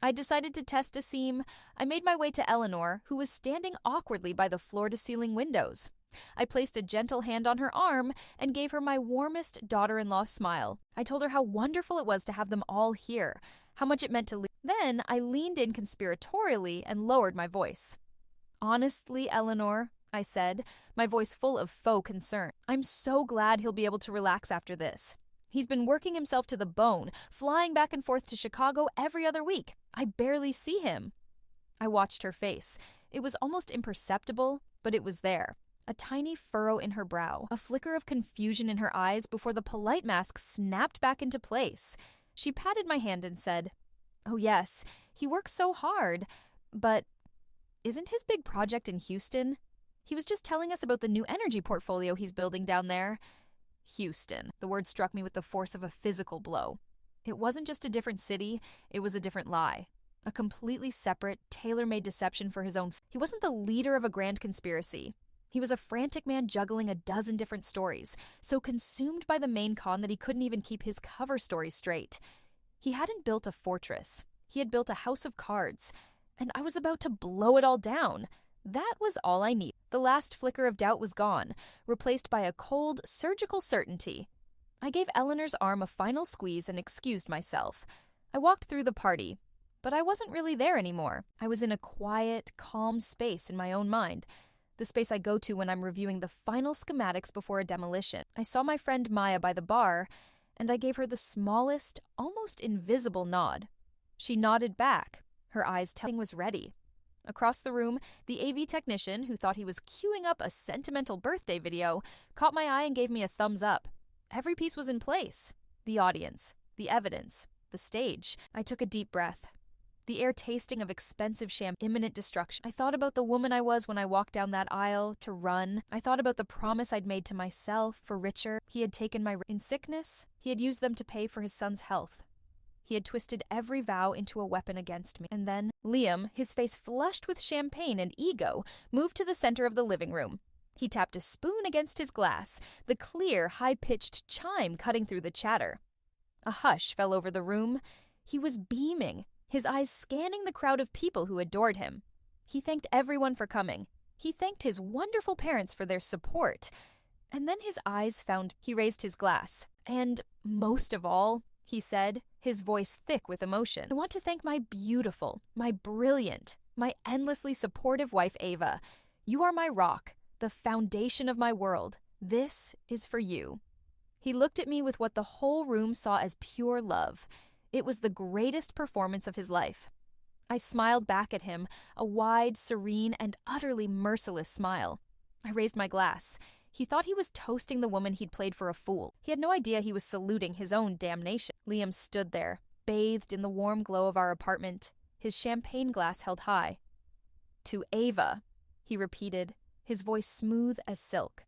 I decided to test a seam. I made my way to Eleanor, who was standing awkwardly by the floor-to-ceiling windows. I placed a gentle hand on her arm and gave her my warmest daughter-in-law smile. I told her how wonderful it was to have them all here, how much it meant to leave. Then I leaned in conspiratorially and lowered my voice. "Honestly, Eleanor," I said, my voice full of faux concern, "I'm so glad he'll be able to relax after this. He's been working himself to the bone, flying back and forth to Chicago every other week. I barely see him." I watched her face. It was almost imperceptible, but it was there. A tiny furrow in her brow, a flicker of confusion in her eyes before the polite mask snapped back into place. She patted my hand and said, "Oh yes, he works so hard, but isn't his big project in Houston? He was just telling us about the new energy portfolio he's building down there." Houston. The word struck me with the force of a physical blow. It wasn't just a different city, it was a different lie. A completely separate, tailor-made deception for his own. He wasn't the leader of a grand conspiracy. He was a frantic man juggling a dozen different stories, so consumed by the main con that he couldn't even keep his cover story straight. He hadn't built a fortress. He had built a house of cards, and I was about to blow it all down. That was all I needed. The last flicker of doubt was gone, replaced by a cold, surgical certainty. I gave Eleanor's arm a final squeeze and excused myself. I walked through the party, but I wasn't really there anymore. I was in a quiet, calm space in my own mind, the space I go to when I'm reviewing the final schematics before a demolition. I saw my friend Maya by the bar, and I gave her the smallest, almost invisible nod. She nodded back, her eyes telling was ready. Across the room, the AV technician, who thought he was queuing up a sentimental birthday video, caught my eye and gave me a thumbs up. Every piece was in place. The audience, the evidence, the stage. I took a deep breath. The air tasting of expensive champagne, imminent destruction. I thought about the woman I was when I walked down that aisle to run. I thought about the promise I'd made to myself for Richard. He had taken my in sickness. He had used them to pay for his son's health. He had twisted every vow into a weapon against me. And then Liam, his face flushed with champagne and ego, moved to the center of the living room. He tapped a spoon against his glass, the clear, high-pitched chime cutting through the chatter. A hush fell over the room. He was beaming, his eyes scanning the crowd of people who adored him. He thanked everyone for coming. He thanked his wonderful parents for their support. And then his eyes found. He raised his glass. "And most of all," he said, his voice thick with emotion, "I want to thank my beautiful, my brilliant, my endlessly supportive wife, Ava. You are my rock, the foundation of my world. This is for you." He looked at me with what the whole room saw as pure love. It was the greatest performance of his life. I smiled back at him, a wide, serene, and utterly merciless smile. I raised my glass. He thought he was toasting the woman he'd played for a fool. He had no idea he was saluting his own damnation. Liam stood there, bathed in the warm glow of our apartment, his champagne glass held high. "To Ava," he repeated, his voice smooth as silk.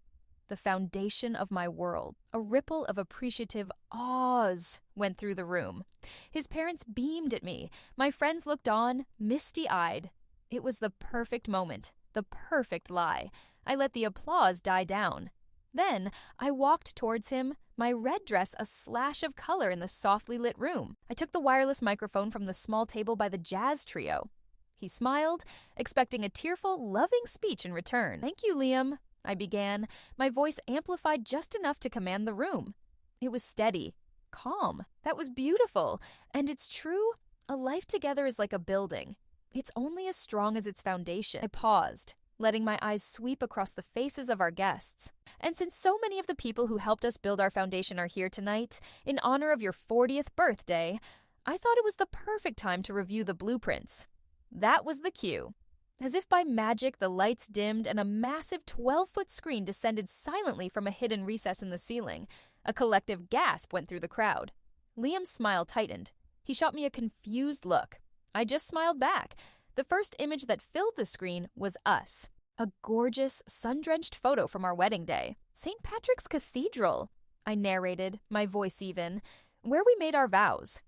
"The foundation of my world." A ripple of appreciative ahs went through the room. His parents beamed at me. My friends looked on, misty-eyed. It was the perfect moment, the perfect lie. I let the applause die down. Then I walked towards him, my red dress a slash of color in the softly lit room. I took the wireless microphone from the small table by the jazz trio. He smiled, expecting a tearful, loving speech in return. "Thank you, Liam," I began, my voice amplified just enough to command the room. It was steady, calm. That was beautiful. And it's true, a life together is like a building. It's only as strong as its foundation. I paused, letting my eyes sweep across the faces of our guests. "And since so many of the people who helped us build our foundation are here tonight, in honor of your 40th birthday, I thought it was the perfect time to review the blueprints." That was the cue. As if by magic, the lights dimmed and a massive 12-foot screen descended silently from a hidden recess in the ceiling. A collective gasp went through the crowd. Liam's smile tightened. He shot me a confused look. I just smiled back. The first image that filled the screen was us. A gorgeous, sun-drenched photo from our wedding day. "St. Patrick's Cathedral," I narrated, my voice even, "where we made our vows."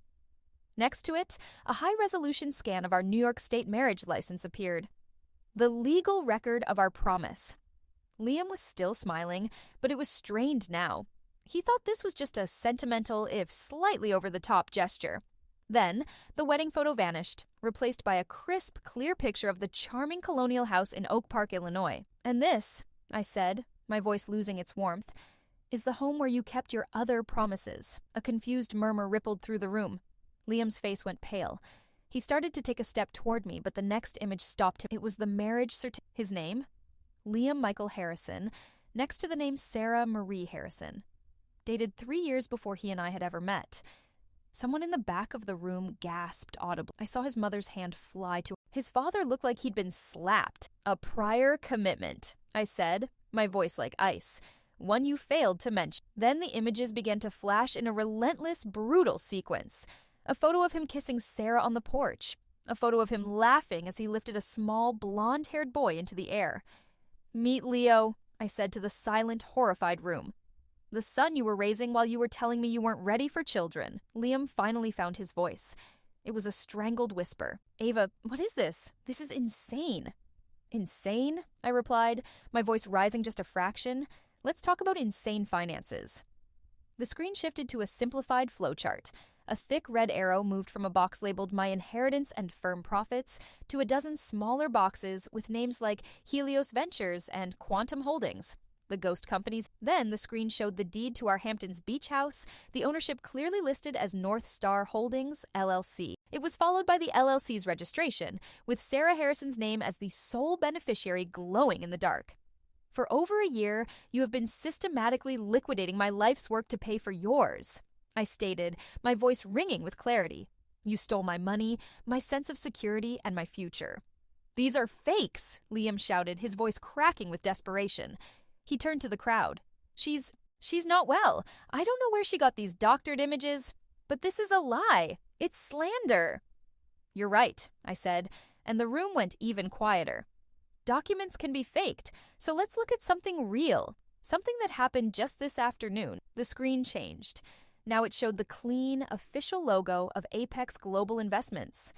Next to it, a high-resolution scan of our New York State marriage license appeared. The legal record of our promise. Liam was still smiling, but it was strained now. He thought this was just a sentimental, if slightly over-the-top gesture. Then, the wedding photo vanished, replaced by a crisp, clear picture of the charming colonial house in Oak Park, Illinois. "And this," I said, my voice losing its warmth, "is the home where you kept your other promises." A confused murmur rippled through the room. Liam's face went pale. He started to take a step toward me, but the next image stopped him. It was the marriage certificate. His name? Liam Michael Harrison, next to the name Sarah Marie Harrison. Dated 3 years before he and I had ever met. Someone in the back of the room gasped audibly. I saw his mother's hand fly to his father. Looked like he'd been slapped. "A prior commitment," I said, my voice like ice. "One you failed to mention." Then the images began to flash in a relentless, brutal sequence. A photo of him kissing Sarah on the porch. A photo of him laughing as he lifted a small, blonde-haired boy into the air. "Meet Leo," I said to the silent, horrified room. "The son you were raising while you were telling me you weren't ready for children." Liam finally found his voice. It was a strangled whisper. "Ava, what is this? This is insane." "Insane?" I replied, my voice rising just a fraction. "Let's talk about insane finances." The screen shifted to a simplified flowchart. A thick red arrow moved from a box labeled "My Inheritance and Firm Profits" to a dozen smaller boxes with names like Helios Ventures and Quantum Holdings, the ghost companies. Then the screen showed the deed to our Hamptons Beach house, the ownership clearly listed as North Star Holdings, LLC. It was followed by the LLC's registration, with Sarah Harrison's name as the sole beneficiary glowing in the dark. "For over a year, you have been systematically liquidating my life's work to pay for yours," I stated, my voice ringing with clarity. "You stole my money, my sense of security, and my future." "These are fakes," Liam shouted, his voice cracking with desperation. He turned to the crowd. She's not well. I don't know where she got these doctored images, but this is a lie. It's slander." "You're right," I said, and the room went even quieter. "Documents can be faked, so let's look at something real, something that happened just this afternoon." The screen changed. Now it showed the clean, official logo of Apex Global Investments.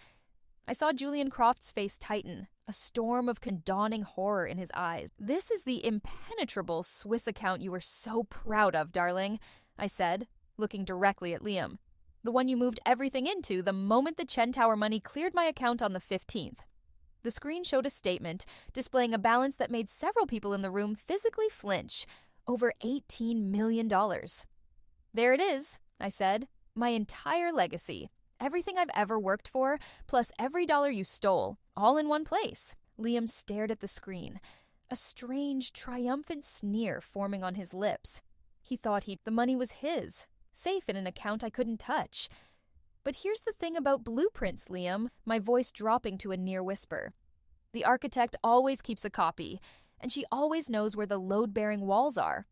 I saw Julian Croft's face tighten, a storm of dawning horror in his eyes. "This is the impenetrable Swiss account you were so proud of, darling," I said, looking directly at Liam. "The one you moved everything into the moment the Chen Tower money cleared my account on the 15th. The screen showed a statement displaying a balance that made several people in the room physically flinch. Over $18 million. "There it is," I said. "My entire legacy. Everything I've ever worked for, plus every dollar you stole, all in one place." Liam stared at the screen, a strange, triumphant sneer forming on his lips. He thought the money was his, safe in an account I couldn't touch. "But here's the thing about blueprints, Liam," my voice dropping to a near whisper. "The architect always keeps a copy, and she always knows where the load-bearing walls are."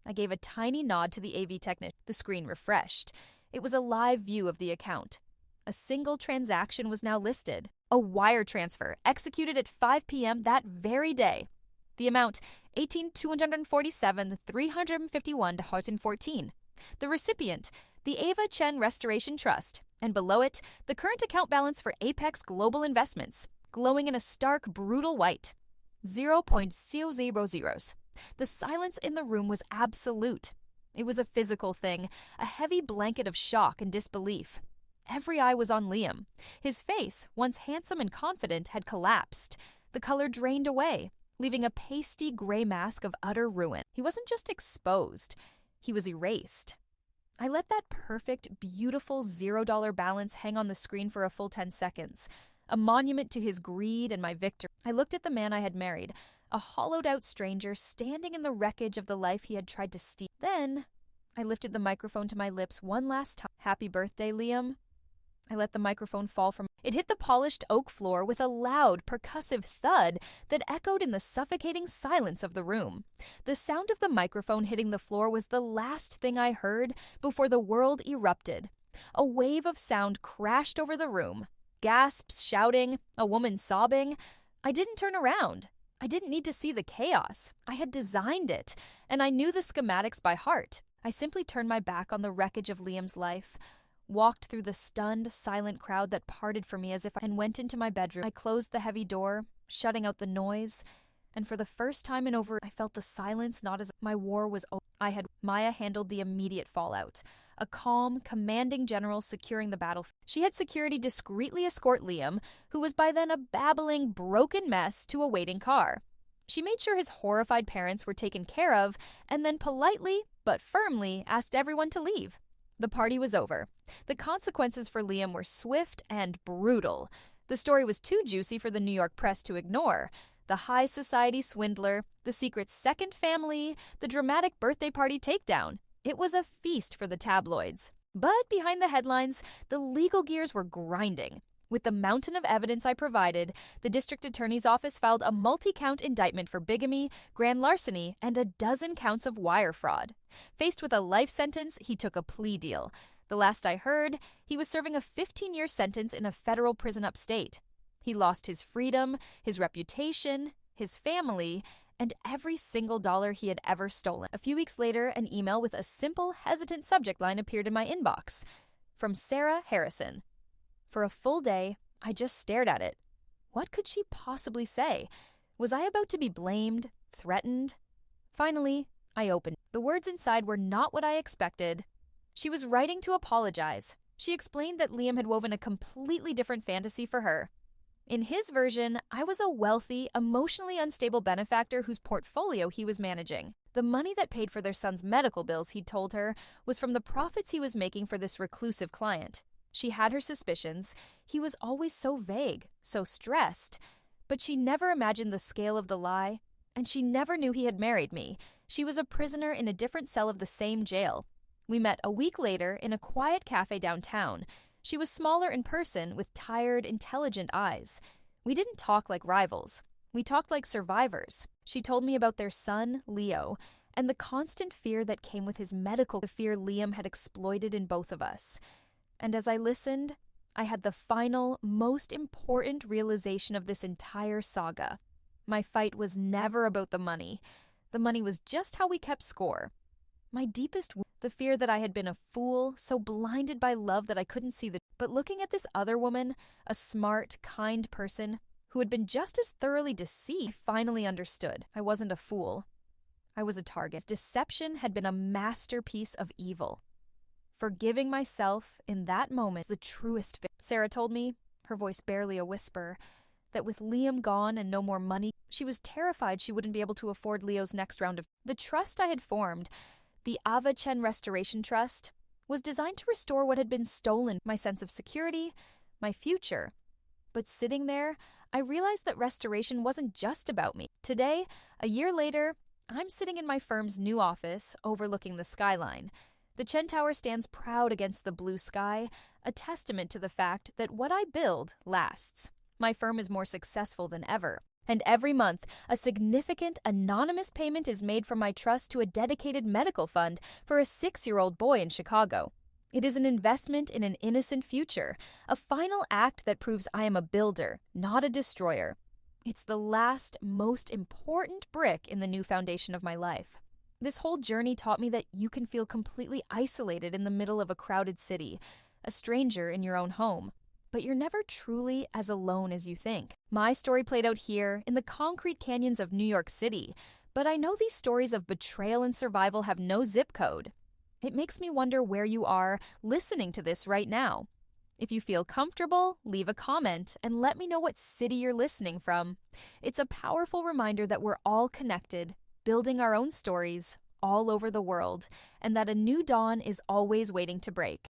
I gave a tiny nod to the AV technician. The screen refreshed. It was a live view of the account. A single transaction was now listed. A wire transfer executed at 5 p.m. that very day. The amount, $18,247,351.14. The recipient, the Ava Chen Restoration Trust. And below it, the current account balance for Apex Global Investments, glowing in a stark, brutal white. 0.000. The silence in the room was absolute. It was a physical thing, a heavy blanket of shock and disbelief. Every eye was on Liam. His face, once handsome and confident, had collapsed. The color drained away, leaving a pasty gray mask of utter ruin. He wasn't just exposed, he was erased. I let that perfect, beautiful $0 balance hang on the screen for a full 10 seconds, a monument to his greed and my victory. I looked at the man I had married, a hollowed-out stranger standing in the wreckage of the life he had tried to steal. Then, I lifted the microphone to my lips one last time. "Happy birthday, Liam." I let the microphone fall from it hit the polished oak floor with a loud, percussive thud that echoed in the suffocating silence of the room. The sound of the microphone hitting the floor was the last thing I heard before the world erupted. A wave of sound crashed over the room. Gasps, shouting, a woman sobbing. I didn't turn around. I didn't need to see the chaos. I had designed it, and I knew the schematics by heart. I simply turned my back on the wreckage of Liam's life, walked through the stunned, silent crowd that parted for me and went into my bedroom. I closed the heavy door, shutting out the noise, and for the first time in over, I felt the silence not as my war was over. Maya handled the immediate fallout. A calm, commanding general securing the battlefield. She had security discreetly escort Liam, who was by then a babbling, broken mess, to a waiting car. She made sure his horrified parents were taken care of, and then politely, but firmly, asked everyone to leave. The party was over. The consequences for Liam were swift and brutal. The story was too juicy for the New York press to ignore. The high society swindler, the secret second family, the dramatic birthday party takedown. It was a feast for the tabloids. But behind the headlines, the legal gears were grinding. With the mountain of evidence I provided, the district attorney's office filed a multi-count indictment for bigamy, grand larceny, and a dozen counts of wire fraud. Faced with a life sentence, he took a plea deal. The last I heard, he was serving a 15-year sentence in a federal prison upstate. He lost his freedom, his reputation, his family, and every single dollar he had ever stolen. A few weeks later, an email with a simple, hesitant subject line appeared in my inbox. From Sarah Harrison. For a full day, I just stared at it. What could she possibly say? Was I about to be blamed? Threatened? Finally, I opened. The words inside were not what I expected. She was writing to apologize. She explained that Liam had woven a completely different fantasy for her. In his version, I was a wealthy, emotionally unstable benefactor whose portfolio he was managing. The money that paid for their son's medical bills, he'd told her, was from the profits he was making for this reclusive client. She had her suspicions. He was always so vague, so stressed. But she never imagined the scale of the lie, and she never knew he had married me. She was a prisoner in a different cell of the same jail. We met a week later in a quiet cafe downtown. She was smaller in person, with tired, intelligent eyes. We didn't talk like rivals. We talked like survivors. She told me about their son, Leo, and the constant fear that came with his medical, the fear Liam had exploited in both of us. And as I listened, I had the final, most important realization of this entire saga. My fight was never about the money. The money was just how we kept score. My deepest the fear that I had been a fool, so blinded by love that I couldn't see the... But looking at this other woman, a smart, kind person, who had been just as thoroughly deceived, I finally understood. I wasn't a fool. I was a target. Deception had been a masterpiece of evil. Forgiving myself in that moment, the truest. Sarah told me, her voice barely a whisper, that with Liam gone and no more money, she was terrified she wouldn't be able to afford Leo's next round of... The trust I had formed, the Ava Chen Restoration Trust, was designed to restore what had been stolen, my sense of security, my future. But sitting there, I realized that restoration wasn't just about me. Today, a year later, I'm sitting in my firm's new office, overlooking the skyline. The Chen Tower stands proud against the blue sky, a testament to the fact that what I build lasts. My firm is more successful than ever. And every month, a significant anonymous payment is made from my trust to a dedicated medical fund for a 6-year-old boy in Chicago. It is an investment in an innocent future, a final act that proves I am a builder, not a destroyer. It's the last, most important brick in the new foundation of my life. This whole journey taught me that you can feel completely isolated in the middle of a crowded city, a stranger in your own home. But you're never truly as alone as you think. My story played out here in the concrete canyons of New York City, but I know these stories of betrayal and survival have no zip code. It makes me wonder where you are listening to this right now. If you feel comfortable, leave a comment and let me know what city you're listening from. It's a powerful reminder that we're all connected, building our own stories all over the world, and that a new dawn is always waiting to break.